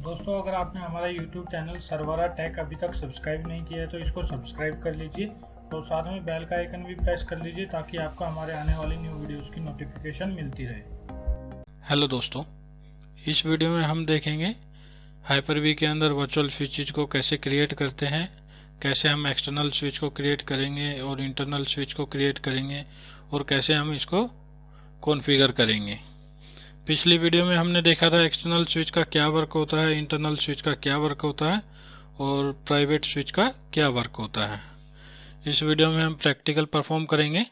दोस्तों, अगर आपने हमारा YouTube चैनल सरवरा टेक अभी तक सब्सक्राइब नहीं किया है तो इसको सब्सक्राइब कर लीजिए और साथ में बेल का आइकन भी प्रेस कर लीजिए ताकि आपको हमारे आने वाली न्यू वीडियोस की नोटिफिकेशन मिलती रहे। हेलो दोस्तों, इस वीडियो में हम देखेंगे हाइपर-वी के अंदर वर्चुअल स्विचेज को कैसे क्रिएट करते हैं, कैसे हम एक्सटर्नल स्विच को क्रिएट करेंगे और इंटरनल स्विच को क्रिएट करेंगे और कैसे हम इसको कॉन्फ़िगर करेंगे। पिछली वीडियो में हमने देखा था एक्सटर्नल स्विच का क्या वर्क होता है, इंटरनल स्विच का क्या वर्क होता है और प्राइवेट स्विच का क्या वर्क होता है। इस वीडियो में हम प्रैक्टिकल परफॉर्म करेंगे।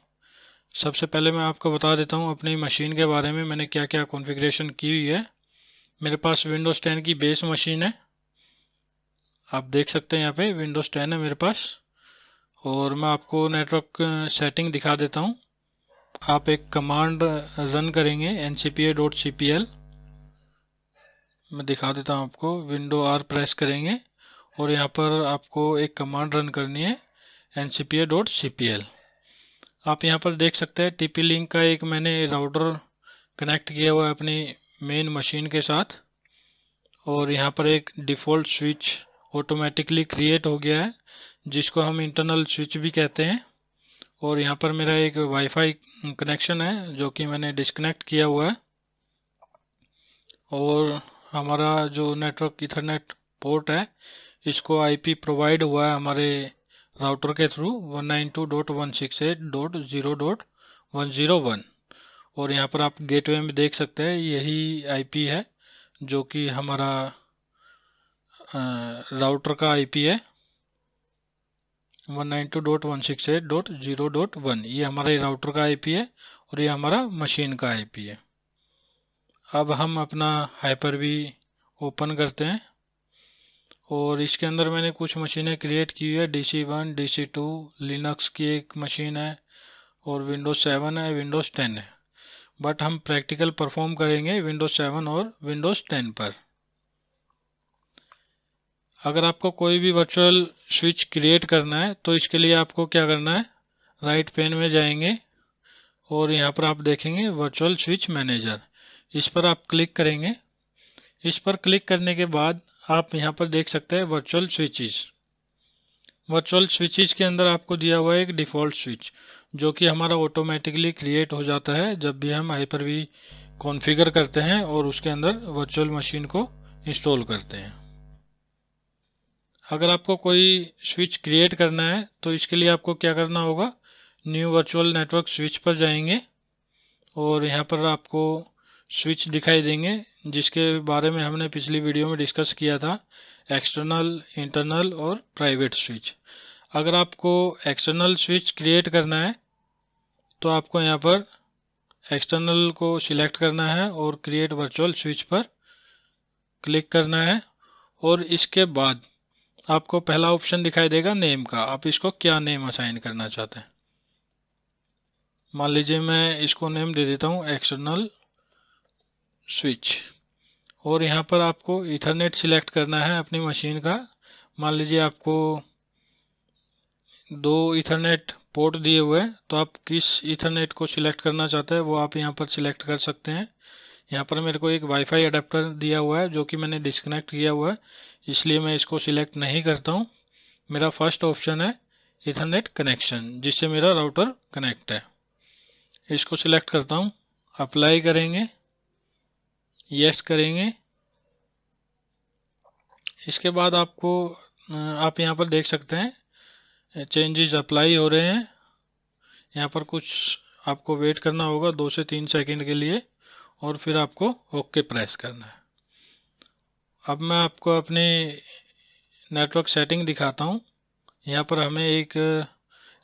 सबसे पहले मैं आपको बता देता हूँ अपनी मशीन के बारे में, मैंने क्या क्या कॉन्फ़िगरेशन की हुई है। मेरे पास विंडोज़ 10 की बेस मशीन है, आप देख सकते हैं यहाँ पे विंडोज़ 10 है मेरे पास। और मैं आपको नेटवर्क सेटिंग दिखा देता हूँ। आप एक कमांड रन करेंगे ncpa.cpl, मैं दिखा देता हूँ आपको। विंडो R प्रेस करेंगे और यहाँ पर आपको एक कमांड रन करनी है ncpa.cpl। आप यहाँ पर देख सकते हैं TP लिंक का एक मैंने राउटर कनेक्ट किया हुआ है अपनी मेन मशीन के साथ और यहाँ पर एक डिफ़ॉल्ट स्विच ऑटोमेटिकली क्रिएट हो गया है जिसको हम इंटरनल स्विच भी कहते हैं। और यहाँ पर मेरा एक वाईफाई कनेक्शन है जो कि मैंने डिस्कनेक्ट किया हुआ है और हमारा जो नेटवर्क ईथरनेट पोर्ट है इसको IP प्रोवाइड हुआ है हमारे राउटर के थ्रू 192.168.0.101। और यहाँ पर आप गेटवे में देख सकते हैं यही IP है जो कि हमारा राउटर का IP है 192.168.0.1। ये हमारे राउटर का IP है और ये हमारा मशीन का IP है। अब हम अपना हाइपर-वी ओपन करते हैं और इसके अंदर मैंने कुछ मशीनें क्रिएट की हुई है। DC1, DC2, लिनक्स की एक मशीन है और विंडोज़ 7 है, विंडोज़ 10 है। बट हम प्रैक्टिकल परफॉर्म करेंगे विंडोज़ 7 और विंडोज़ 10 पर। अगर आपको कोई भी वर्चुअल स्विच क्रिएट करना है तो इसके लिए आपको क्या करना है, राइट पेन में जाएंगे और यहाँ पर आप देखेंगे वर्चुअल स्विच मैनेजर, इस पर आप क्लिक करेंगे। इस पर क्लिक करने के बाद आप यहाँ पर देख सकते हैं वर्चुअल स्विचेस। वर्चुअल स्विचेस के अंदर आपको दिया हुआ है एक डिफ़ॉल्ट स्विच जो कि हमारा ऑटोमेटिकली क्रिएट हो जाता है जब भी हम हाइपर-वी कॉन्फ़िगर करते हैं और उसके अंदर वर्चुअल मशीन को इंस्टॉल करते हैं। अगर आपको कोई स्विच क्रिएट करना है तो इसके लिए आपको क्या करना होगा, न्यू वर्चुअल नेटवर्क स्विच पर जाएंगे और यहाँ पर आपको स्विच दिखाई देंगे जिसके बारे में हमने पिछली वीडियो में डिस्कस किया था, एक्सटर्नल, इंटरनल और प्राइवेट स्विच। अगर आपको एक्सटर्नल स्विच क्रिएट करना है तो आपको यहाँ पर एक्सटर्नल को सिलेक्ट करना है और क्रिएट वर्चुअल स्विच पर क्लिक करना है और इसके बाद आपको पहला ऑप्शन दिखाई देगा नेम का, आप इसको क्या नेम असाइन करना चाहते हैं। मान लीजिए मैं इसको नेम दे देता हूँ एक्सटर्नल स्विच और यहाँ पर आपको ईथरनेट सिलेक्ट करना है अपनी मशीन का। मान लीजिए आपको 2 ईथरनेट पोर्ट दिए हुए हैं तो आप किस ईथरनेट को सिलेक्ट करना चाहते हैं वो आप यहाँ पर सिलेक्ट कर सकते हैं। यहाँ पर मेरे को एक वाईफाई अडेप्टर दिया हुआ है जो कि मैंने डिस्कनेक्ट किया हुआ है, इसलिए मैं इसको सिलेक्ट नहीं करता हूँ। मेरा फर्स्ट ऑप्शन है ईथरनेट कनेक्शन जिससे मेरा राउटर कनेक्ट है, इसको सिलेक्ट करता हूँ। अप्लाई करेंगे, यस करेंगे। इसके बाद आपको आप यहाँ पर देख सकते हैं चेंजेस अप्लाई हो रहे हैं। यहाँ पर कुछ आपको वेट करना होगा 2 से 3 सेकंड के लिए और फिर आपको ओके प्रेस करना है। अब मैं आपको अपनी नेटवर्क सेटिंग दिखाता हूँ। यहाँ पर हमें एक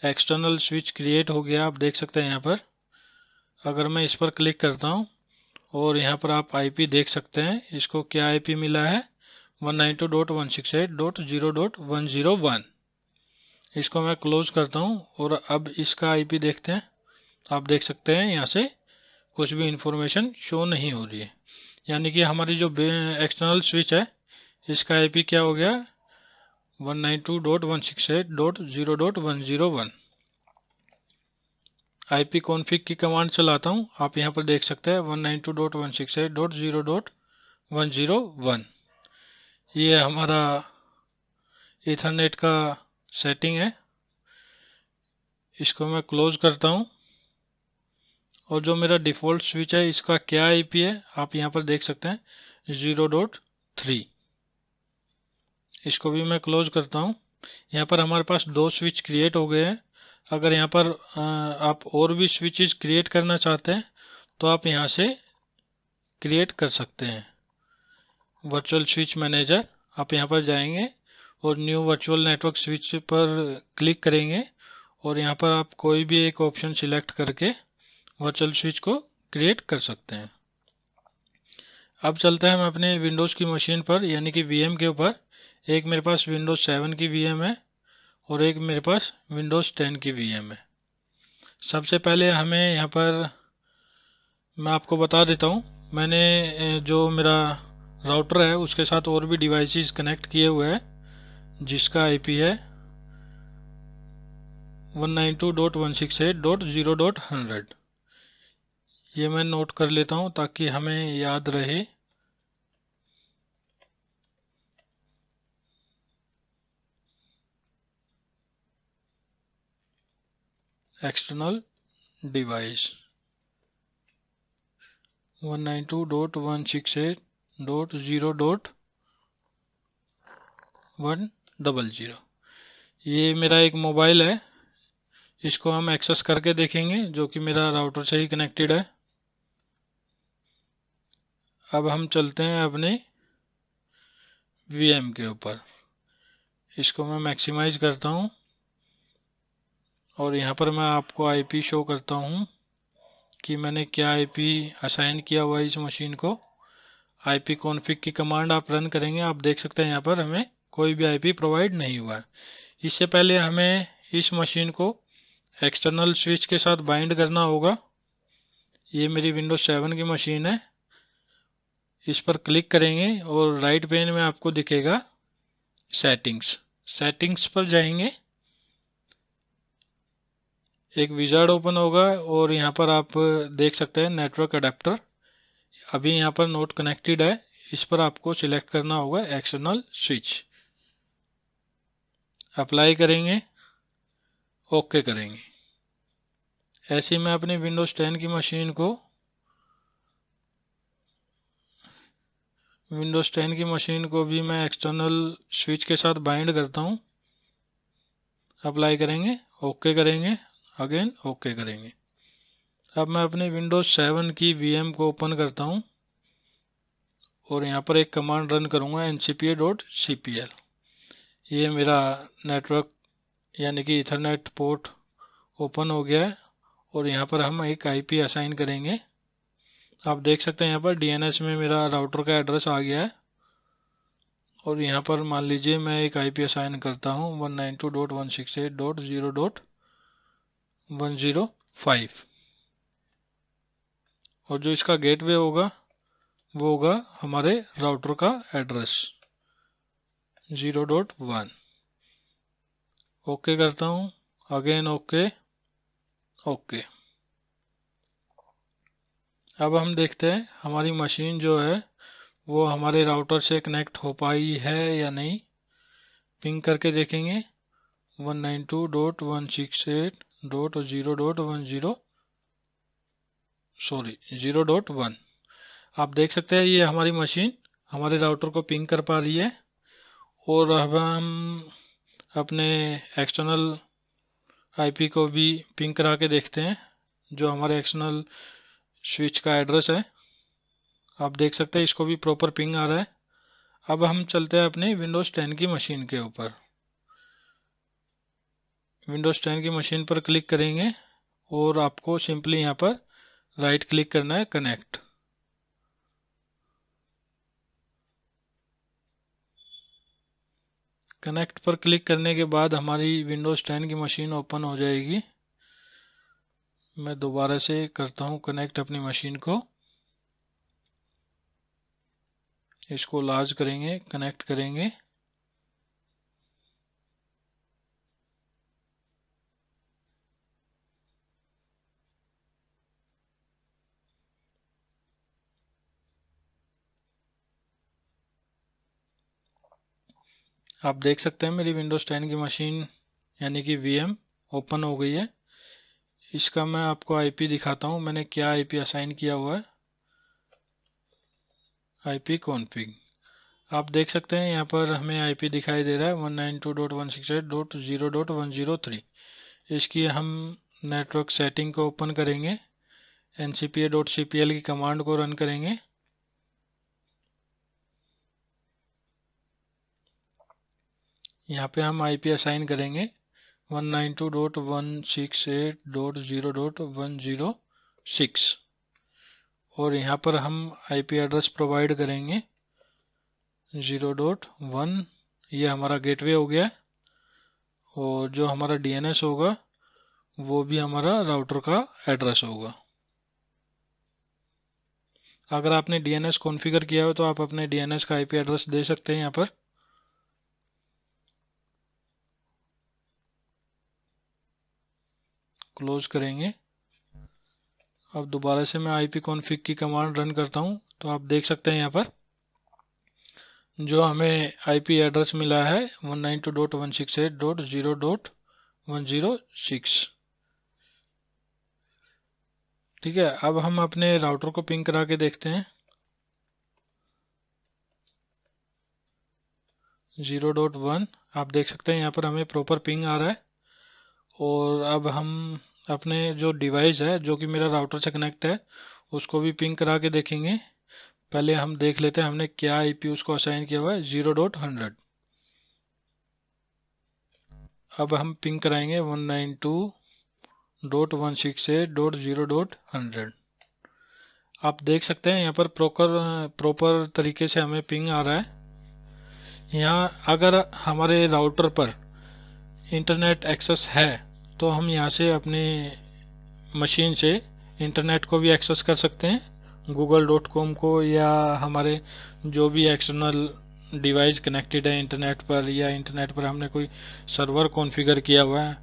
एक्सटर्नल स्विच क्रिएट हो गया, आप देख सकते हैं यहाँ पर। अगर मैं इस पर क्लिक करता हूँ और यहाँ पर आप IP देख सकते हैं, इसको क्या IP मिला है 192.168.0.101। इसको मैं क्लोज करता हूँ और अब इसका IP देखते हैं। आप देख सकते हैं यहाँ से कुछ भी इंफॉर्मेशन शो नहीं हो रही है, यानी कि हमारी जो एक्सटर्नल स्विच है इसका IP क्या हो गया 192.168.0.101। IP कॉन्फ़िग की कमांड चलाता हूँ, आप यहाँ पर देख सकते हैं 192.168.0.101। ये हमारा ईथरनेट का सेटिंग है, इसको मैं क्लोज करता हूँ। और जो मेरा डिफ़ॉल्ट स्विच है इसका क्या आईपी है आप यहाँ पर देख सकते हैं, 0.3। इसको भी मैं क्लोज करता हूँ। यहाँ पर हमारे पास 2 स्विच क्रिएट हो गए हैं। अगर यहाँ पर आप और भी स्विचेस क्रिएट करना चाहते हैं तो आप यहाँ से क्रिएट कर सकते हैं। वर्चुअल स्विच मैनेजर, आप यहाँ पर जाएंगे और न्यू वर्चुअल नेटवर्क स्विच पर क्लिक करेंगे और यहाँ पर आप कोई भी एक ऑप्शन सिलेक्ट करके वर्चुअल स्विच को क्रिएट कर सकते हैं। अब चलते हैं हम अपने विंडोज़ की मशीन पर, यानी कि वीएम के ऊपर। एक मेरे पास विंडोज़ 7 की वीएम है और एक मेरे पास विंडोज़ 10 की वीएम है। सबसे पहले हमें यहाँ पर मैं आपको बता देता हूँ, मैंने जो मेरा राउटर है उसके साथ और भी डिवाइसेस कनेक्ट किए हुए हैं जिसका आईपी है 192.168.0.100। ये मैं नोट कर लेता हूँ ताकि हमें याद रहे। External device 192.168.0.100। ये मेरा एक मोबाइल है, इसको हम एक्सेस करके देखेंगे जो कि मेरा राउटर से ही कनेक्टेड है। अब हम चलते हैं अपने वीएम के ऊपर। इसको मैं मैक्सिमाइज करता हूँ और यहाँ पर मैं आपको आईपी शो करता हूँ कि मैंने क्या आईपी असाइन किया हुआ है इस मशीन को। आईपी कॉन्फ़िग की कमांड आप रन करेंगे, आप देख सकते हैं यहाँ पर हमें कोई भी आईपी प्रोवाइड नहीं हुआ है। इससे पहले हमें इस मशीन को एक्सटर्नल स्विच के साथ बाइंड करना होगा। ये मेरी विंडोज़ 7 की मशीन है, इस पर क्लिक करेंगे और राइट पेन में आपको दिखेगा सेटिंग्स पर जाएंगे, एक विजार्ड ओपन होगा और यहाँ पर आप देख सकते हैं नेटवर्क अडेप्टर अभी यहाँ पर नोट कनेक्टेड है। इस पर आपको सिलेक्ट करना होगा एक्सटर्नल स्विच, अप्लाई करेंगे, ओके करेंगे। ऐसे ही मैं अपनी विंडोज़ 10 की मशीन को भी मैं एक्सटर्नल स्विच के साथ बाइंड करता हूँ। अप्लाई करेंगे, ओके करेंगे, अगेन ओके करेंगे। अब मैं अपने विंडोज़ 7 की वीएम को ओपन करता हूँ और यहाँ पर एक कमांड रन करूँगा ncpa.cpl। ये मेरा नेटवर्क यानी कि ईथरनेट पोर्ट ओपन हो गया है और यहाँ पर हम एक आईपी असाइन करेंगे। आप देख सकते हैं यहाँ पर डीएनएस में मेरा राउटर का एड्रेस आ गया है और यहाँ पर मान लीजिए मैं एक आईपी असाइन करता हूँ 192.168.0.105 और जो इसका गेटवे होगा वो होगा हमारे राउटर का एड्रेस 0.1। ओके करता हूँ, अगेन ओके, ओके। अब हम देखते हैं हमारी मशीन जो है वो हमारे राउटर से कनेक्ट हो पाई है या नहीं। पिंग करके देखेंगे 192.168.0.10 0.1। आप देख सकते हैं ये हमारी मशीन हमारे राउटर को पिंग कर पा रही है। और अब हम अपने एक्सटर्नल आईपी को भी पिंग करा के देखते हैं जो हमारे एक्सटर्नल स्विच का एड्रेस है। आप देख सकते हैं इसको भी प्रॉपर पिंग आ रहा है। अब हम चलते हैं अपने विंडोज़ 10 की मशीन के ऊपर। विंडोज़ 10 की मशीन पर क्लिक करेंगे और आपको सिंपली यहाँ पर राइट क्लिक करना है, कनेक्ट। कनेक्ट पर क्लिक करने के बाद हमारी विंडोज़ 10 की मशीन ओपन हो जाएगी। मैं दोबारा से करता हूँ कनेक्ट अपनी मशीन को, इसको लार्ज करेंगे, कनेक्ट करेंगे। आप देख सकते हैं मेरी विंडोज़ 10 की मशीन यानी कि VM ओपन हो गई है। इसका मैं आपको IP दिखाता हूँ, मैंने क्या IP असाइन किया हुआ है। IP कॉन्फ़िग, आप देख सकते हैं यहाँ पर हमें IP दिखाई दे रहा है 192.168.0.103। इसकी हम नेटवर्क सेटिंग को ओपन करेंगे, ncpa.cpl की कमांड को रन करेंगे। यहाँ पे हम IP असाइन करेंगे 192.168.0.106 और यहाँ पर हम IP एड्रेस प्रोवाइड करेंगे 0.1। ये हमारा गेटवे हो गया और जो हमारा DNS होगा वो भी हमारा राउटर का एड्रेस होगा। अगर आपने DNS कॉन्फ़िगर किया हो तो आप अपने DNS का IP एड्रेस दे सकते हैं यहाँ पर। क्लोज करेंगे। अब दोबारा से मैं IP कॉन्फ़िग की कमांड रन करता हूँ तो आप देख सकते हैं यहाँ पर जो हमें IP एड्रेस मिला है 192.168.0.106। ठीक है, अब हम अपने राउटर को पिंग करा के देखते हैं 0.1। आप देख सकते हैं यहाँ पर हमें प्रॉपर पिंग आ रहा है। और अब हम अपने जो डिवाइस है जो कि मेरा राउटर से कनेक्ट है उसको भी पिंग करा के देखेंगे। पहले हम देख लेते हैं हमने क्या IP उसको असाइन किया हुआ है 0.100। अब हम पिंग कराएंगे 192.168.0.100। आप देख सकते हैं यहाँ पर प्रॉपर तरीके से हमें पिंग आ रहा है। यहाँ अगर हमारे राउटर पर इंटरनेट एक्सेस है तो हम यहाँ से अपने मशीन से इंटरनेट को भी एक्सेस कर सकते हैं, google.com को, या हमारे जो भी एक्सटर्नल डिवाइस कनेक्टेड है इंटरनेट पर, या इंटरनेट पर हमने कोई सर्वर कॉन्फ़िगर किया हुआ है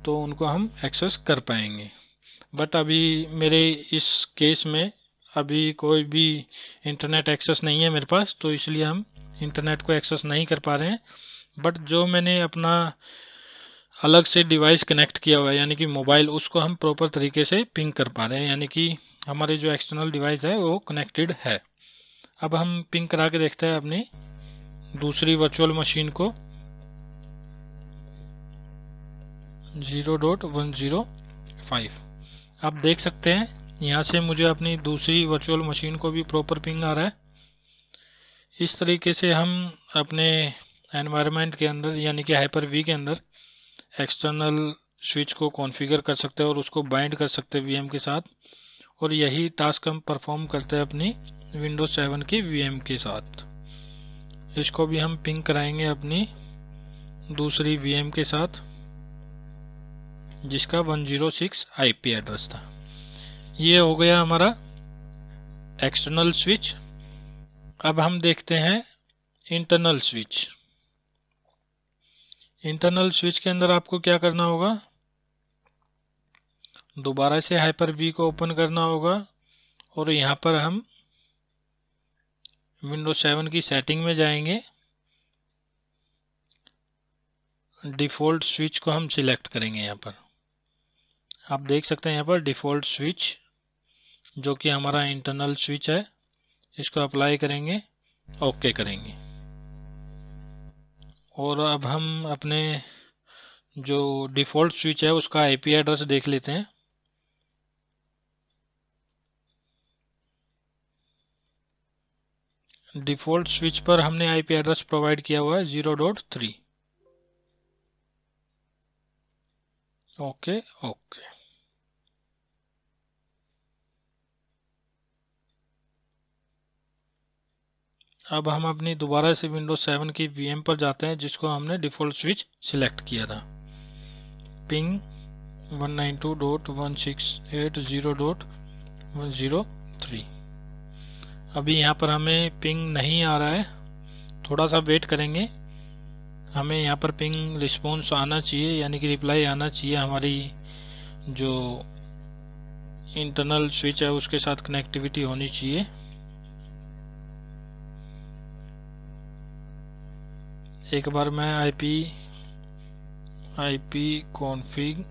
तो उनको हम एक्सेस कर पाएंगे। बट अभी मेरे इस केस में अभी कोई भी इंटरनेट एक्सेस नहीं है मेरे पास, तो इसलिए हम इंटरनेट को एक्सेस नहीं कर पा रहे हैं। बट जो मैंने अपना अलग से डिवाइस कनेक्ट किया हुआ है यानी कि मोबाइल, उसको हम प्रॉपर तरीके से पिंग कर पा रहे हैं, यानी कि हमारे जो एक्सटर्नल डिवाइस है वो कनेक्टेड है। अब हम पिंग करा के देखते हैं अपनी दूसरी वर्चुअल मशीन को 0.105। आप देख सकते हैं यहाँ से मुझे अपनी दूसरी वर्चुअल मशीन को भी प्रॉपर पिंग आ रहा है। इस तरीके से हम अपने एनवायरनमेंट के अंदर यानी कि हाइपर-वी के अंदर एक्सटर्नल स्विच को कॉन्फ़िगर कर सकते हैं और उसको बाइंड कर सकते हैं VM के साथ। और यही टास्क हम परफॉर्म करते हैं अपनी विंडोज 7 की VM के साथ। इसको भी हम पिंग कराएंगे अपनी दूसरी VM के साथ जिसका 106 IP एड्रेस था। ये हो गया हमारा एक्सटर्नल स्विच। अब हम देखते हैं इंटरनल स्विच। इंटरनल स्विच के अंदर आपको क्या करना होगा, दोबारा से हाइपर-वी को ओपन करना होगा और यहाँ पर हम विंडोज 7 की सेटिंग में जाएंगे। डिफ़ॉल्ट स्विच को हम सिलेक्ट करेंगे। यहाँ पर आप देख सकते हैं यहाँ पर डिफ़ॉल्ट स्विच जो कि हमारा इंटरनल स्विच है, इसको अप्लाई करेंगे, ओके करेंगे। और अब हम अपने जो डिफ़ॉल्ट स्विच है उसका IP एड्रेस देख लेते हैं। डिफ़ॉल्ट स्विच पर हमने IP एड्रेस प्रोवाइड किया हुआ है 0.3। Okay okay. अब हम अपनी दोबारा से विंडोज 7 की VM पर जाते हैं जिसको हमने डिफ़ॉल्ट स्विच सिलेक्ट किया था। पिंग 192.168.0.103। अभी यहाँ पर हमें पिंग नहीं आ रहा है, थोड़ा सा वेट करेंगे। हमें यहाँ पर पिंग रिस्पॉन्स आना चाहिए यानी कि रिप्लाई आना चाहिए, हमारी जो इंटरनल स्विच है उसके साथ कनेक्टिविटी होनी चाहिए। एक बार मैं आईपी कॉन्फ़िग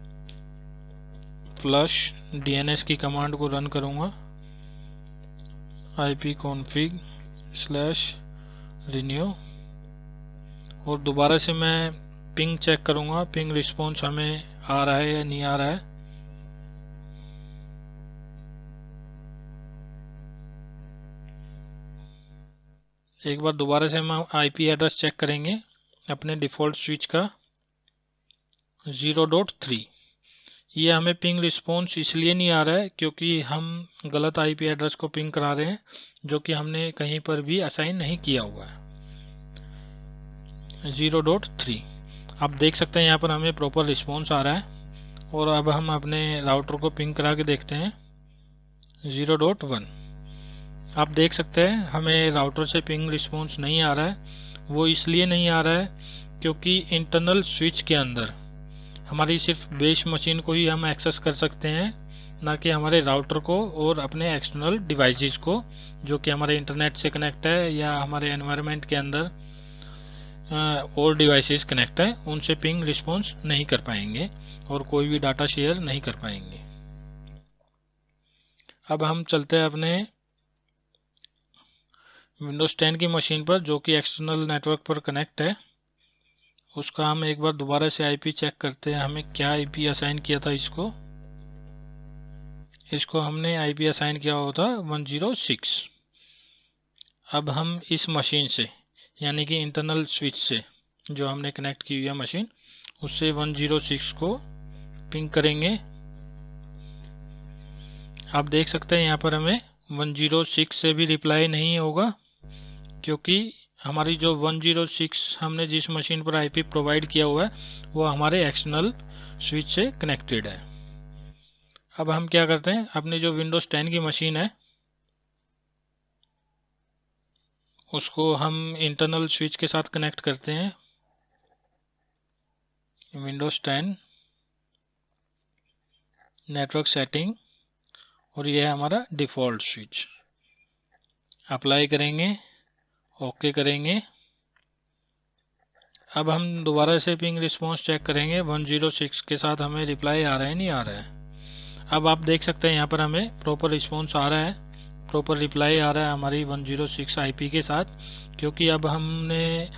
फ्लश डीएनएस की कमांड को रन करूँगा, ipconfig/renew, और दोबारा से मैं पिंग चेक करूँगा, पिंग रिस्पॉन्स हमें आ रहा है या नहीं आ रहा है। एक बार दोबारा से हम आईपी एड्रेस चेक करेंगे अपने डिफ़ॉल्ट स्विच का 0.3। ये हमें पिंग रिस्पॉन्स इसलिए नहीं आ रहा है क्योंकि हम गलत आईपी एड्रेस को पिंग करा रहे हैं, जो कि हमने कहीं पर भी असाइन नहीं किया हुआ है। 0.3 आप देख सकते हैं यहाँ पर हमें प्रॉपर रिस्पॉन्स आ रहा है। और अब हम अपने राउटर को पिंग करा के देखते हैं 0.1। आप देख सकते हैं हमें राउटर से पिंग रिस्पॉन्स नहीं आ रहा है। वो इसलिए नहीं आ रहा है क्योंकि इंटरनल स्विच के अंदर हमारी सिर्फ बेस मशीन को ही हम एक्सेस कर सकते हैं, ना कि हमारे राउटर को और अपने एक्सटर्नल डिवाइसेस को, जो कि हमारे इंटरनेट से कनेक्ट है या हमारे एनवायरनमेंट के अंदर और डिवाइसेस कनेक्ट है, उनसे पिंग रिस्पॉन्स नहीं कर पाएंगे और कोई भी डाटा शेयर नहीं कर पाएंगे। अब हम चलते हैं अपने विंडोज़ 10 की मशीन पर, जो कि एक्सटर्नल नेटवर्क पर कनेक्ट है। उसका हम एक बार दोबारा से आईपी चेक करते हैं, हमें क्या आईपी असाइन किया था। इसको हमने आईपी असाइन किया हुआ था 106। अब हम इस मशीन से, यानी कि इंटरनल स्विच से जो हमने कनेक्ट की हुई है मशीन, उससे 106 को पिंग करेंगे। आप देख सकते हैं यहाँ पर हमें 106 से भी रिप्लाई नहीं होगा, क्योंकि हमारी जो 106 हमने जिस मशीन पर आईपी प्रोवाइड किया हुआ है वो हमारे एक्सटर्नल स्विच से कनेक्टेड है। अब हम क्या करते हैं, अपनी जो विंडोज़ 10 की मशीन है उसको हम इंटरनल स्विच के साथ कनेक्ट करते हैं। विंडोज़ 10 नेटवर्क सेटिंग, और यह है हमारा डिफ़ॉल्ट स्विच। अप्लाई करेंगे, ओके करेंगे। अब हम दोबारा से पिंग रिस्पॉन्स चेक करेंगे, 106 के साथ हमें रिप्लाई आ रहा है नहीं आ रहा है। अब आप देख सकते हैं यहाँ पर हमें प्रॉपर रिस्पॉन्स आ रहा है, प्रॉपर रिप्लाई आ रहा है हमारी 106 आईपी के साथ, क्योंकि अब हमने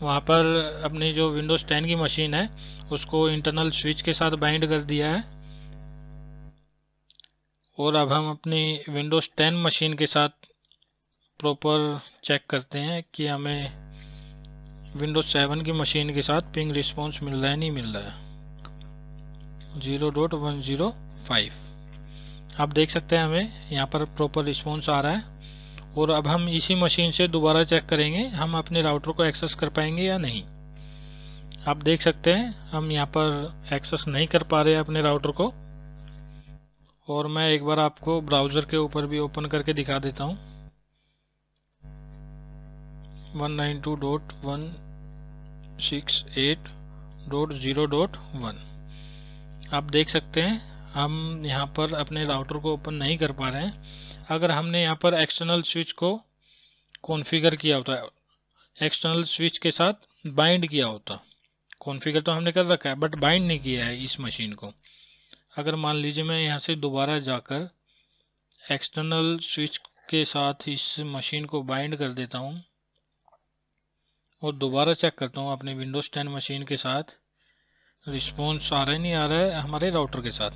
वहाँ पर अपनी जो विंडोज़ 10 की मशीन है उसको इंटरनल स्विच के साथ बाइंड कर दिया है। और अब हम अपनी विंडोज़ 10 मशीन के साथ प्रॉपर चेक करते हैं कि हमें विंडोज़ 7 की मशीन के साथ पिंग रिस्पॉन्स मिल रहा है नहीं मिल रहा है। 0.105 आप देख सकते हैं हमें यहाँ पर प्रॉपर रिस्पॉन्स आ रहा है। और अब हम इसी मशीन से दोबारा चेक करेंगे हम अपने राउटर को एक्सेस कर पाएंगे या नहीं। आप देख सकते हैं हम यहाँ पर एक्सेस नहीं कर पा रहे हैं अपने राउटर को। और मैं एक बार आपको ब्राउज़र के ऊपर भी ओपन करके दिखा देता हूँ। 192.168.0.1 आप देख सकते हैं हम यहाँ पर अपने राउटर को ओपन नहीं कर पा रहे हैं। अगर हमने यहाँ पर एक्सटर्नल स्विच को कॉन्फ़िगर किया होता है, एक्सटर्नल स्विच के साथ बाइंड किया होता, कॉन्फ़िगर तो हमने कर रखा है बट बाइंड नहीं किया है इस मशीन को। अगर मान लीजिए मैं यहाँ से दोबारा जाकर एक्सटर्नल स्विच के साथ इस मशीन को बाइंड कर देता हूँ और दोबारा चेक करता हूँ अपने विंडोज़ 10 मशीन के साथ, रिस्पॉन्स आ रहा है नहीं आ रहा है हमारे राउटर के साथ।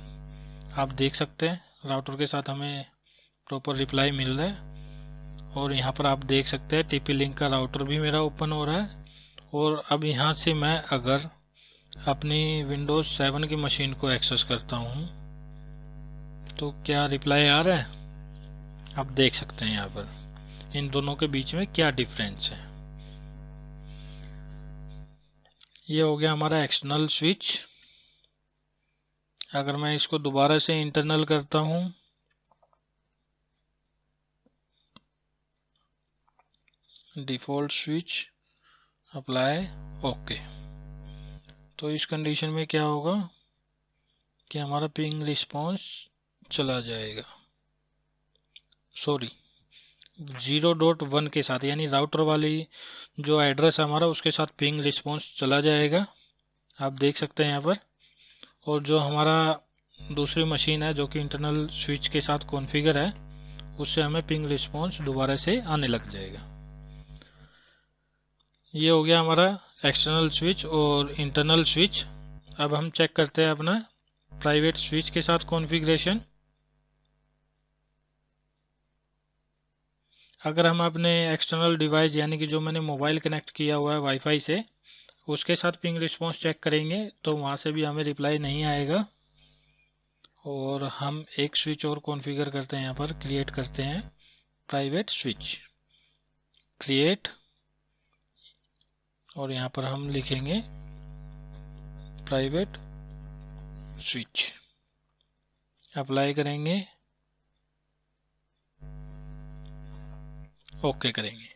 आप देख सकते हैं राउटर के साथ हमें प्रॉपर रिप्लाई मिल रहा है। और यहाँ पर आप देख सकते हैं टीपी लिंक का राउटर भी मेरा ओपन हो रहा है। और अब यहाँ से मैं अगर अपनी विंडोज़ 7 की मशीन को एक्सेस करता हूँ तो क्या रिप्लाई आ रहा है, आप देख सकते हैं यहाँ पर इन दोनों के बीच में क्या डिफरेंस है। ये हो गया हमारा एक्सटर्नल स्विच। अगर मैं इसको दोबारा से इंटरनल करता हूँ डिफ़ॉल्ट स्विच, अप्लाई, ओके, तो इस कंडीशन में क्या होगा कि हमारा पिंग रिस्पॉन्स चला जाएगा, सॉरी 0.1 के साथ, यानी राउटर वाली जो एड्रेस है हमारा उसके साथ पिंग रिस्पॉन्स चला जाएगा, आप देख सकते हैं यहाँ पर। और जो हमारा दूसरी मशीन है जो कि इंटरनल स्विच के साथ कॉन्फ़िगर है, उससे हमें पिंग रिस्पॉन्स दोबारा से आने लग जाएगा। ये हो गया हमारा एक्सटर्नल स्विच और इंटरनल स्विच। अब हम चेक करते हैं अपना प्राइवेट स्विच के साथ कॉन्फ़िगरेशन। अगर हम अपने एक्सटर्नल डिवाइस यानी कि जो मैंने मोबाइल कनेक्ट किया हुआ है वाईफाई से, उसके साथ पिंग रिस्पॉन्स चेक करेंगे तो वहाँ से भी हमें रिप्लाई नहीं आएगा। और हम एक स्विच और कॉन्फ़िगर करते हैं, यहाँ पर क्रिएट करते हैं प्राइवेट स्विच, क्रिएट, और यहाँ पर हम लिखेंगे प्राइवेट स्विच, अप्लाई करेंगे, ओके करेंगे।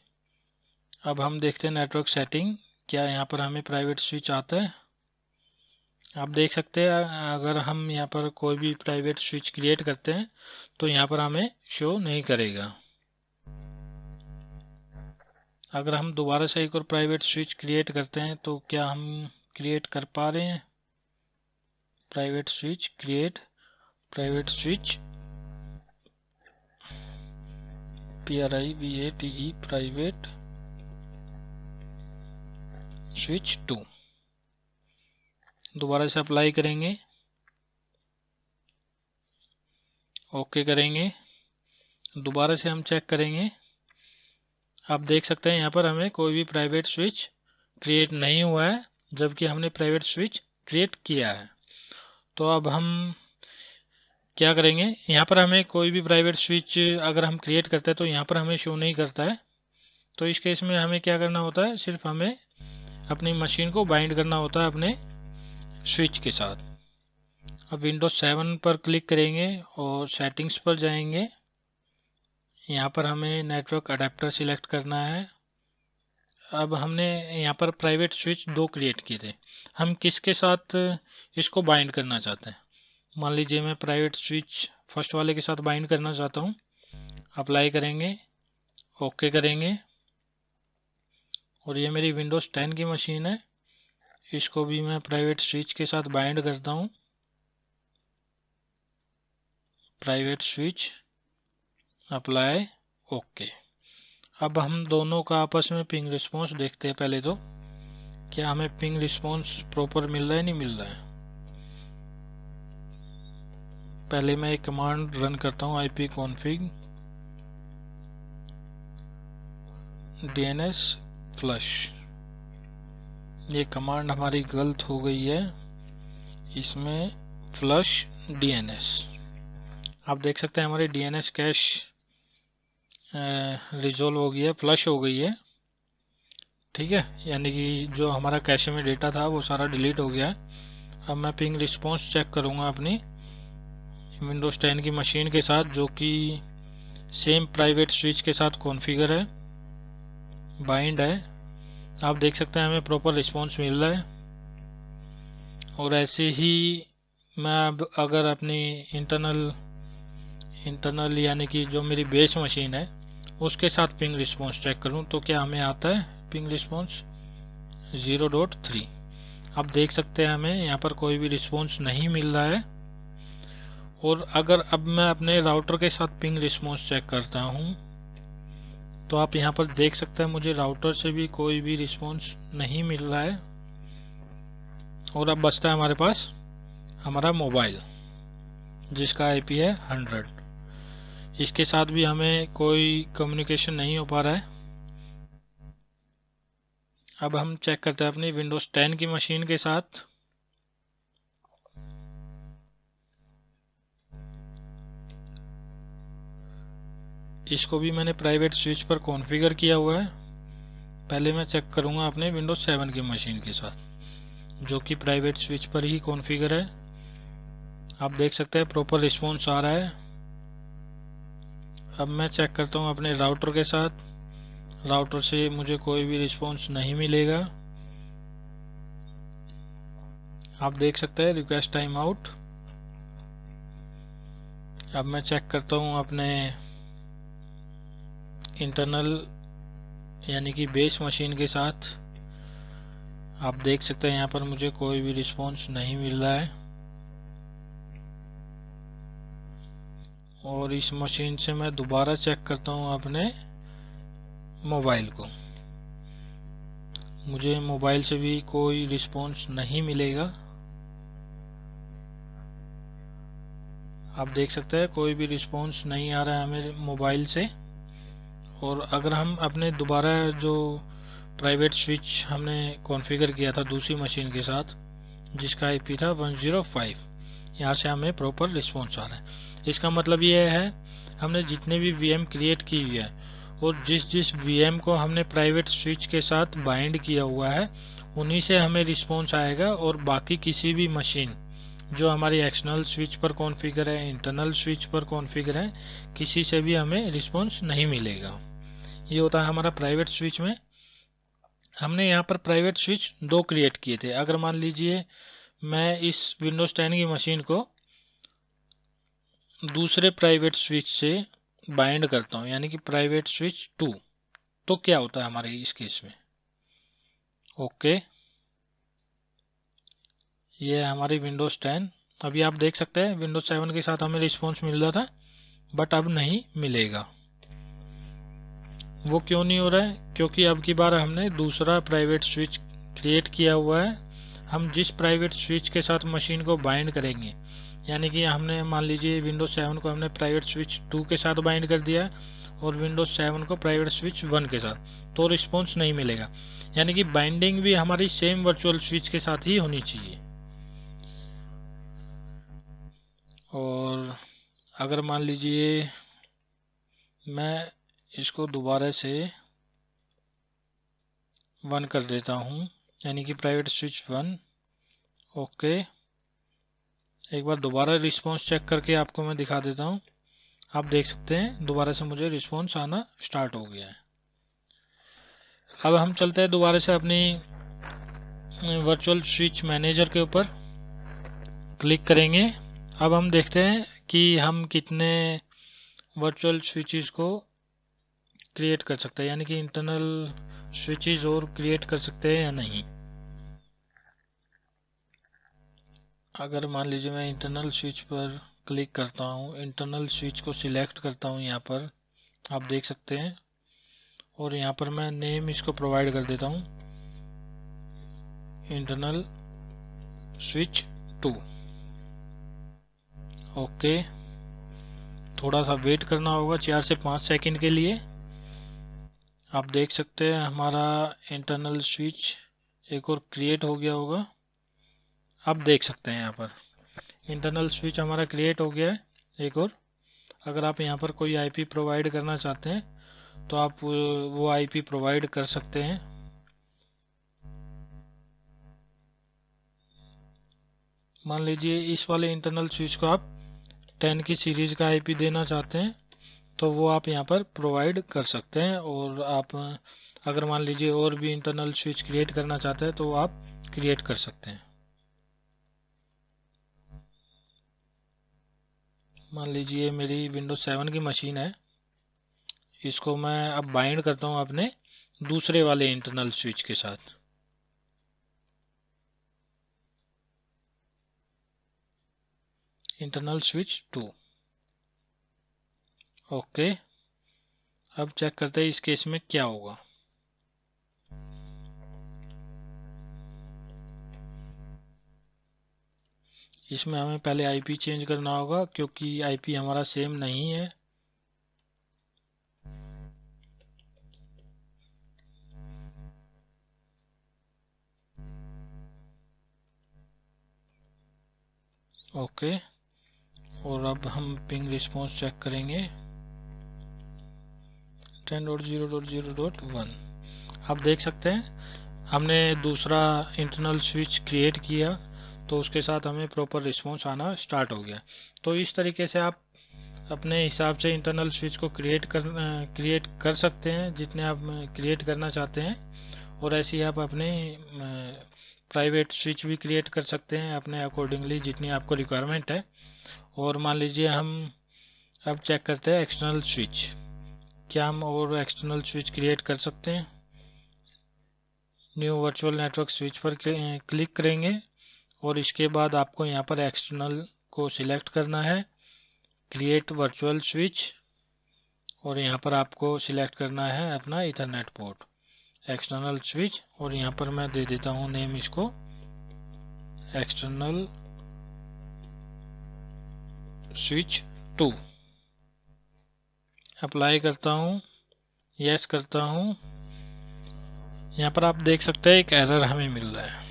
अब हम देखते हैं नेटवर्क सेटिंग, क्या यहाँ पर हमें प्राइवेट स्विच आता है। आप देख सकते हैं अगर हम यहाँ पर कोई भी प्राइवेट स्विच क्रिएट करते हैं तो यहाँ पर हमें शो नहीं करेगा। अगर हम दोबारा से एक और प्राइवेट स्विच क्रिएट करते हैं तो क्या हम क्रिएट कर पा रहे हैं। Private switch create, private switch PRIVATE, private switch 2, दोबारा से अप्लाई करेंगे, ओके करेंगे, दोबारा से हम चेक करेंगे। आप देख सकते हैं यहाँ पर हमें कोई भी प्राइवेट स्विच क्रिएट नहीं हुआ है, जबकि हमने प्राइवेट स्विच क्रिएट किया है। तो अब हम क्या करेंगे, यहाँ पर हमें कोई भी प्राइवेट स्विच अगर हम क्रिएट करते हैं तो यहाँ पर हमें शो नहीं करता है। तो इस केस में हमें क्या करना होता है, सिर्फ हमें अपनी मशीन को बाइंड करना होता है अपने स्विच के साथ। अब विंडोज 7 पर क्लिक करेंगे और सेटिंग्स पर जाएंगे। यहाँ पर हमें नेटवर्क अडेप्टर सिलेक्ट करना है। अब हमने यहाँ पर प्राइवेट स्विच 2 क्रिएट किए थे, हम किसके साथ इसको बाइंड करना चाहते हैं। मान लीजिए मैं प्राइवेट स्विच फर्स्ट वाले के साथ बाइंड करना चाहता हूँ, अप्लाई करेंगे, ओके करेंगे, और ये मेरी विंडोज़ 10 की मशीन है, इसको भी मैं प्राइवेट स्विच के साथ बाइंड करता हूँ, प्राइवेट स्विच, अप्लाई, ओके। अब हम दोनों का आपस में पिंग रिस्पॉन्स देखते हैं। पहले तो क्या हमें पिंग रिस्पॉन्स प्रॉपर मिल रहा है, नहीं मिल रहा है। पहले मैं एक कमांड रन करता हूँ, ipconfig DNS फ्लश। ये कमांड हमारी गलत हो गई है, इसमें फ्लश DNS। आप देख सकते हैं हमारी DNS कैश रिजोल्व हो गई है, फ्लश हो गई है, ठीक है, यानी कि जो हमारा कैश में डेटा था वो सारा डिलीट हो गया है। अब मैं पिंग रिस्पॉन्स चेक करूँगा अपनी विंडोज़ 10 की मशीन के साथ, जो कि सेम प्राइवेट स्विच के साथ कॉन्फ़िगर है, बाइंड है। आप देख सकते हैं हमें प्रॉपर रिस्पॉन्स मिल रहा है। और ऐसे ही मैं अब अगर अपनी इंटरनल यानी कि जो मेरी बेस मशीन है उसके साथ पिंग रिस्पॉन्स चेक करूं तो क्या हमें आता है पिंग रिस्पॉन्स 0.3। आप देख सकते हैं हमें यहाँ पर कोई भी रिस्पॉन्स नहीं मिल रहा है। और अगर अब मैं अपने राउटर के साथ पिंग रिस्पॉन्स चेक करता हूँ तो आप यहाँ पर देख सकते हैं मुझे राउटर से भी कोई भी रिस्पॉन्स नहीं मिल रहा है। और अब बचता है हमारे पास हमारा मोबाइल, जिसका IP है 100। इसके साथ भी हमें कोई कम्युनिकेशन नहीं हो पा रहा है। अब हम चेक करते हैं अपनी विंडोज़ 10 की मशीन के साथ। इसको भी मैंने प्राइवेट स्विच पर कॉन्फ़िगर किया हुआ है। पहले मैं चेक करूंगा अपने विंडोज़ 7 की मशीन के साथ, जो कि प्राइवेट स्विच पर ही कॉन्फ़िगर है। आप देख सकते हैं प्रॉपर रिस्पॉन्स आ रहा है। अब मैं चेक करता हूं अपने राउटर के साथ, राउटर से मुझे कोई भी रिस्पॉन्स नहीं मिलेगा। आप देख सकते हैं रिक्वेस्ट टाइम आउट। अब मैं चेक करता हूं अपने इंटरनल यानी कि बेस मशीन के साथ आप देख सकते हैं यहाँ पर मुझे कोई भी रिस्पॉन्स नहीं मिल रहा है। और इस मशीन से मैं दोबारा चेक करता हूँ अपने मोबाइल को, मुझे मोबाइल से भी कोई रिस्पॉन्स नहीं मिलेगा। आप देख सकते हैं कोई भी रिस्पॉन्स नहीं आ रहा है हमें मोबाइल से। और अगर हम अपने दोबारा जो प्राइवेट स्विच हमने कॉन्फ़िगर किया था दूसरी मशीन के साथ जिसका आईपी था 105, यहाँ से हमें प्रॉपर रिस्पॉन्स आ रहा है। इसका मतलब ये है हमने जितने भी वीएम क्रिएट की हुई है और जिस वीएम को हमने प्राइवेट स्विच के साथ बाइंड किया हुआ है उन्हीं से हमें रिस्पॉन्स आएगा। और बाकी किसी भी मशीन जो हमारी एक्सटर्नल स्विच पर कॉन्फ़िगर है, इंटरनल स्विच पर कॉन्फ़िगर है, किसी से भी हमें रिस्पॉन्स नहीं मिलेगा। ये होता है हमारा प्राइवेट स्विच में। हमने यहाँ पर प्राइवेट स्विच 2 क्रिएट किए थे। अगर मान लीजिए मैं इस विंडोज 10 की मशीन को दूसरे प्राइवेट स्विच से बाइंड करता हूँ यानी कि प्राइवेट स्विच 2, तो क्या होता है हमारे इस केस में। ओके, ये है हमारी विंडोज 10। अभी आप देख सकते हैं विंडोज 7 के साथ हमें रिस्पॉन्स मिल रहा था बट अब नहीं मिलेगा। वो क्यों नहीं हो रहा है? क्योंकि अब की बार हमने दूसरा प्राइवेट स्विच क्रिएट किया हुआ है। हम जिस प्राइवेट स्विच के साथ मशीन को बाइंड करेंगे, यानी कि हमने मान लीजिए विंडोज 7 को हमने प्राइवेट स्विच 2 के साथ बाइंड कर दिया और विंडोज 7 को प्राइवेट स्विच 1 के साथ, तो रिस्पॉन्स नहीं मिलेगा। यानी कि बाइंडिंग भी हमारी सेम वर्चुअल स्विच के साथ ही होनी चाहिए। और अगर मान लीजिए मैं इसको दोबारा से 1 कर देता हूँ यानी कि प्राइवेट स्विच 1। ओके, एक बार दोबारा रिस्पॉन्स चेक करके आपको मैं दिखा देता हूँ। आप देख सकते हैं दोबारा से मुझे रिस्पॉन्स आना स्टार्ट हो गया है। अब हम चलते हैं दोबारा से अपनी वर्चुअल स्विच मैनेजर के ऊपर क्लिक करेंगे। अब हम देखते हैं कि हम कितने वर्चुअल स्विचेस को क्रिएट कर सकते हैं, यानी कि इंटरनल स्विचेस और क्रिएट कर सकते हैं या नहीं। अगर मान लीजिए मैं इंटरनल स्विच पर क्लिक करता हूँ, इंटरनल स्विच को सिलेक्ट करता हूँ, यहाँ पर आप देख सकते हैं, और यहाँ पर मैं नेम इसको प्रोवाइड कर देता हूँ इंटरनल स्विच 2। ओके, थोड़ा सा वेट करना होगा 4 से 5 सेकंड के लिए। आप देख सकते हैं हमारा इंटरनल स्विच एक और क्रिएट हो गया होगा। आप देख सकते हैं यहाँ पर इंटरनल स्विच हमारा क्रिएट हो गया है एक और। अगर आप यहाँ पर कोई आईपी प्रोवाइड करना चाहते हैं तो आप वो आईपी प्रोवाइड कर सकते हैं। मान लीजिए इस वाले इंटरनल स्विच को आप 10 की सीरीज का आईपी देना चाहते हैं तो वो आप यहाँ पर प्रोवाइड कर सकते हैं। और आप अगर मान लीजिए और भी इंटरनल स्विच क्रिएट करना चाहते हैं तो आप क्रिएट कर सकते हैं। मान लीजिए मेरी विंडोज 7 की मशीन है, इसको मैं अब बाइंड करता हूँ अपने दूसरे वाले इंटरनल स्विच के साथ। Internal switch 2। ओके, अब चेक करते हैं इस केस में क्या होगा। इसमें हमें पहले आईपी चेंज करना होगा क्योंकि आईपी हमारा सेम नहीं है। ओके, और अब हम पिंग रिस्पॉन्स चेक करेंगे 10.0.0.1। आप देख सकते हैं हमने दूसरा इंटरनल स्विच क्रिएट किया तो उसके साथ हमें प्रॉपर रिस्पॉन्स आना स्टार्ट हो गया। तो इस तरीके से आप अपने हिसाब से इंटरनल स्विच को क्रिएट कर सकते हैं जितने आप क्रिएट करना चाहते हैं। और ऐसे ही आप अपने प्राइवेट स्विच भी क्रिएट कर सकते हैं अपने अकॉर्डिंगली जितनी आपको रिक्वायरमेंट है। और मान लीजिए हम अब चेक करते हैं एक्सटर्नल स्विच। क्या हम और एक्सटर्नल स्विच क्रिएट कर सकते हैं। न्यू वर्चुअल नेटवर्क स्विच पर क्लिक करेंगे और इसके बाद आपको यहाँ पर एक्सटर्नल को सिलेक्ट करना है, क्रिएट वर्चुअल स्विच, और यहाँ पर आपको सिलेक्ट करना है अपना इथरनेट पोर्ट, एक्सटर्नल स्विच, और यहाँ पर मैं दे देता हूँ नेम इसको एक्सटर्नल स्विच 2। अप्लाई करता हूँ, यस करता हूँ। यहाँ पर आप देख सकते हैं एक एरर हमें मिल रहा है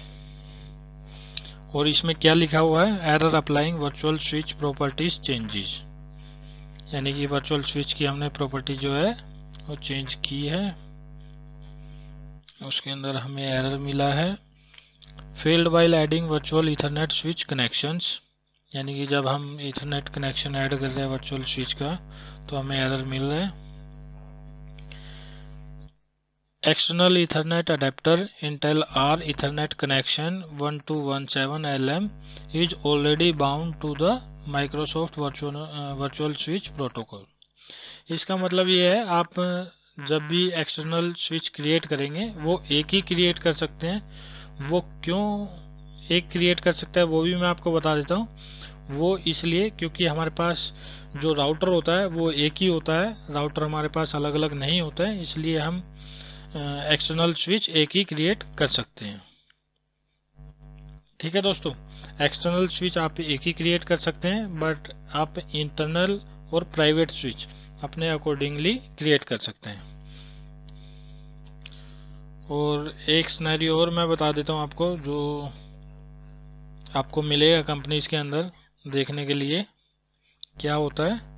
और इसमें क्या लिखा हुआ है, error applying virtual switch properties changes, यानी कि वर्चुअल स्विच की हमने प्रॉपर्टी जो है वो चेंज की है, उसके अंदर हमें एरर मिला है। Failed while adding virtual Ethernet switch connections, यानी कि जब हम इथरनेट कनेक्शन ऐड कर रहे हैं वर्चुअल स्विच का तो हमें एरर मिल रहा है। External ethernet adapter Intel R ethernet connection 1217 LM is already bound to the Microsoft virtual switch protocol. इसका मतलब ये है, आप जब भी एक्सटर्नल स्विच क्रिएट करेंगे वो एक ही क्रिएट कर सकते हैं। वो क्यों एक क्रिएट कर सकता है वो भी मैं आपको बता देता हूँ। वो इसलिए क्योंकि हमारे पास जो राउटर होता है वो एक ही होता है, राउटर हमारे पास अलग अलग नहीं होता है, इसलिए हम एक्सटर्नल स्विच एक ही क्रिएट कर सकते हैं। ठीक है दोस्तों, एक्सटर्नल स्विच आप एक ही क्रिएट कर सकते हैं, बट आप इंटरनल और प्राइवेट स्विच अपने अकॉर्डिंगली क्रिएट कर सकते हैं। और एक सिनेरियो और मैं बता देता हूँ आपको, जो आपको मिलेगा कंपनीज के अंदर देखने के लिए क्या होता है।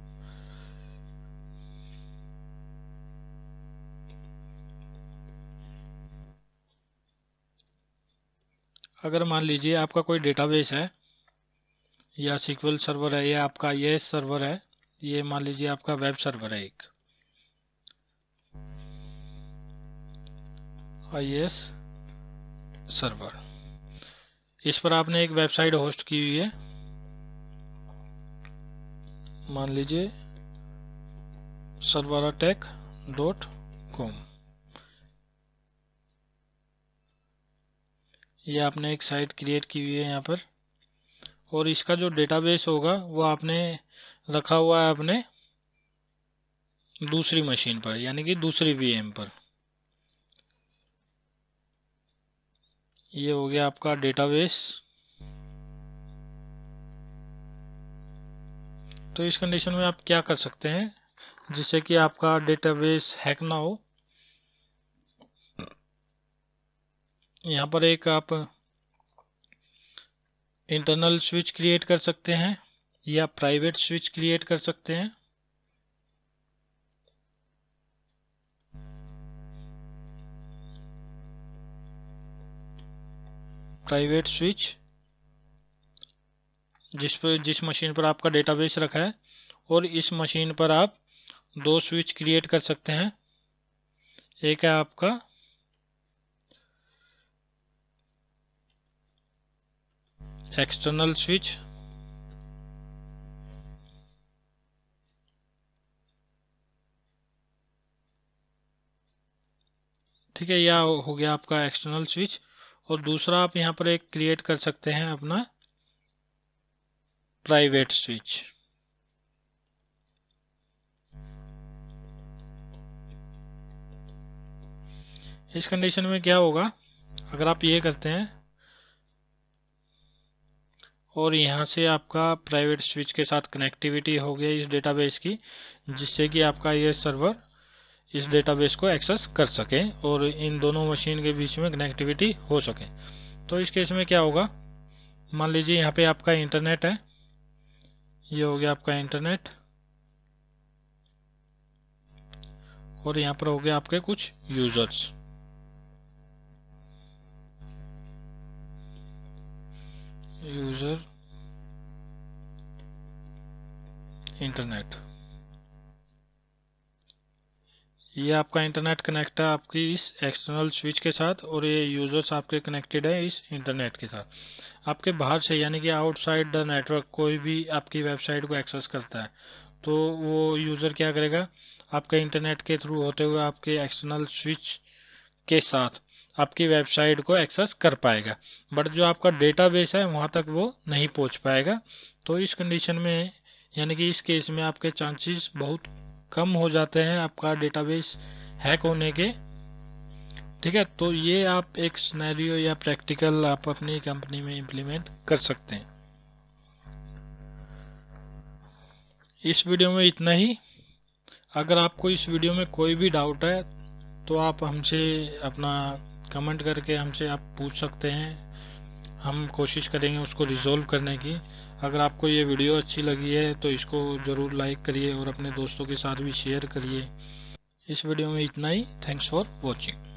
अगर मान लीजिए आपका कोई डेटाबेस है या सीक्वल सर्वर है या आपका IIS सर्वर है, ये मान लीजिए आपका वेब सर्वर है एक IIS सर्वर, इस पर आपने एक वेबसाइट होस्ट की हुई है, मान लीजिए serveratek.com। ये आपने एक साइट क्रिएट की हुई है यहाँ पर, और इसका जो डेटाबेस होगा वो आपने रखा हुआ है अपने दूसरी मशीन पर, यानी कि दूसरी VM पर। ये हो गया आपका डेटाबेस। तो इस कंडीशन में आप क्या कर सकते हैं जिससे कि आपका डेटाबेस हैक ना हो। यहाँ पर एक आप इंटरनल स्विच क्रिएट कर सकते हैं या प्राइवेट स्विच क्रिएट कर सकते हैं। प्राइवेट स्विच जिस मशीन पर आपका डेटाबेस रखा है, और इस मशीन पर आप दो स्विच क्रिएट कर सकते हैं। एक है आपका एक्सटर्नल स्विच, ठीक है, यह हो गया आपका एक्सटर्नल स्विच। और दूसरा आप यहाँ पर एक क्रिएट कर सकते हैं अपना प्राइवेट स्विच। इस कंडीशन में क्या होगा, अगर आप ये करते हैं और यहाँ से आपका प्राइवेट स्विच के साथ कनेक्टिविटी हो गया इस डेटाबेस की, जिससे कि आपका ये सर्वर इस डेटाबेस को एक्सेस कर सके और इन दोनों मशीन के बीच में कनेक्टिविटी हो सके। तो इस केस में क्या होगा, मान लीजिए यहाँ पे आपका इंटरनेट है, ये हो गया आपका इंटरनेट, और यहाँ पर हो गया आपके कुछ यूजर्स। यूजर इंटरनेट, ये आपका इंटरनेट कनेक्ट है आपकी इस एक्सटर्नल स्विच के साथ, और ये यूजर्स आपके कनेक्टेड है इस इंटरनेट के साथ। आपके बाहर से यानी कि आउटसाइड द नेटवर्क कोई भी आपकी वेबसाइट को एक्सेस करता है तो वो यूज़र क्या करेगा, आपके इंटरनेट के थ्रू होते हुए आपके एक्सटर्नल स्विच के साथ आपकी वेबसाइट को एक्सेस कर पाएगा, बट जो आपका डेटाबेस है वहाँ तक वो नहीं पहुँच पाएगा। तो इस कंडीशन में यानी कि इस केस में आपके चांसेस बहुत कम हो जाते हैं आपका डेटाबेस हैक होने के। ठीक है, तो ये आप एक सिनेरियो या प्रैक्टिकल आप अपनी कंपनी में इम्प्लीमेंट कर सकते हैं। इस वीडियो में इतना ही। अगर आपको इस वीडियो में कोई भी डाउट है तो आप हमसे अपना कमेंट करके हमसे आप पूछ सकते हैं, हम कोशिश करेंगे उसको रिजॉल्व करने की। अगर आपको ये वीडियो अच्छी लगी है तो इसको ज़रूर लाइक करिए और अपने दोस्तों के साथ भी शेयर करिए। इस वीडियो में इतना ही। Thanks for watching.